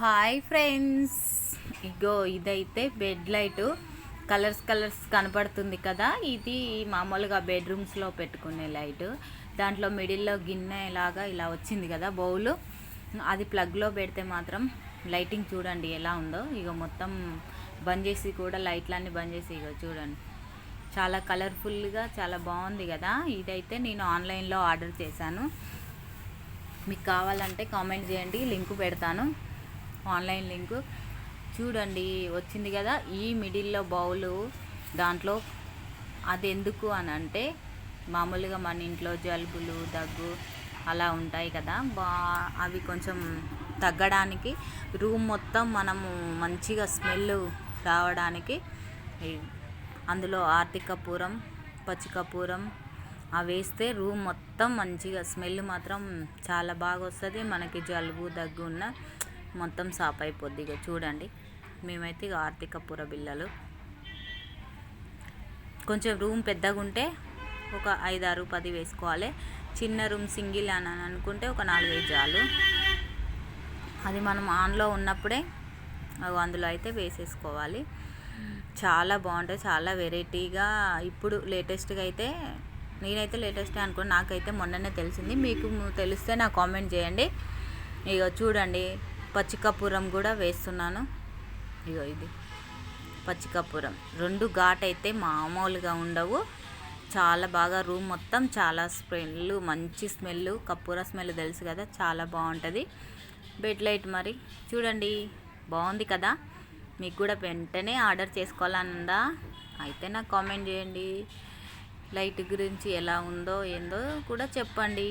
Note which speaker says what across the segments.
Speaker 1: Hi friends, ఇగో ఇదైతే bed light colours కనపడుతుంది కదా. ఇది మామూలుగా బెడ్రూమ్స్లో పెట్టుకునే లైట్. దాంట్లో మిడిల్లో గిన్నె లాగా ఇలా వచ్చింది కదా బౌలు. అది ప్లగ్లో పెడితే మాత్రం లైటింగ్ చూడండి ఎలా ఉందో. ఇక మొత్తం బంద్ చేసి కూడా లైట్లన్నీ బంద్ చేసి ఇక చూడండి, చాలా కలర్ఫుల్గా చాలా బాగుంది కదా. ఇదైతే నేను ఆన్లైన్లో ఆర్డర్ చేశాను. మీకు కావాలంటే కామెంట్ చేయండి, లింక్ పెడతాను, ఆన్లైన్ లింకు. చూడండి వచ్చింది కదా. ఈ మిడిల్లో బౌలు దాంట్లో అది ఎందుకు అని అంటే, మామూలుగా మన ఇంట్లో జలుబులు దగ్గు అలా ఉంటాయి కదా, అవి కొంచెం తగ్గడానికి, రూమ్ మొత్తం మనము మంచిగా స్మెల్ రావడానికి అందులో ఆర్తికర్పూరం, పచ్చికర్పూరం అవి వేస్తే రూమ్ మొత్తం మంచిగా స్మెల్ మాత్రం చాలా బాగా వస్తుంది. మనకి జలుబు దగ్గు ఉన్న మొత్తం సాప్ అయిపోద్ది. ఇక చూడండి, మేమైతే ఇక ఆర్తికర్పూర బిళ్ళలు కొంచెం రూమ్ పెద్దగా ఉంటే ఒక 5, 6, 10 వేసుకోవాలి. చిన్న రూమ్ సింగిల్ అని అనుకుంటే ఒక 4, 5 చాలు. అది మనం ఆన్లో ఉన్నప్పుడే అందులో అయితే వేసేసుకోవాలి. చాలా బాగుంటాయి, చాలా వెరైటీగా. ఇప్పుడు లేటెస్ట్గా అయితే నేనైతే లేటెస్టే అనుకోండి, నాకైతే మొన్ననే తెలిసింది. మీకు తెలిస్తే నాకు కామెంట్ చేయండి. ఇక చూడండి, పచ్చికర్పూరం కూడా వేస్తున్నాను. ఇగో ఇది పచ్చికర్పూరం 2 ఘాట్ అయితే మామూలుగా ఉండవు. చాలా బాగా రూమ్ మొత్తం చాలా స్మెల్, మంచి స్మెల్, కర్పూర స్మెల్ తెలుసు కదా, చాలా బాగుంటుంది. బెడ్ లైట్ మరి చూడండి, బాగుంది కదా. మీకు కూడా వెంటనే ఆర్డర్ చేసుకోవాలనుందా అయితే నాకు కామెంట్ చేయండి. లైట్ గురించి ఎలా ఉందో ఏందో కూడా చెప్పండి.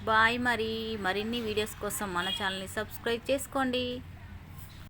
Speaker 1: బాయ్. మరిన్ని వీడియోస్ కోసం మన ఛానల్ని సబ్స్క్రైబ్ చేసుకోండి.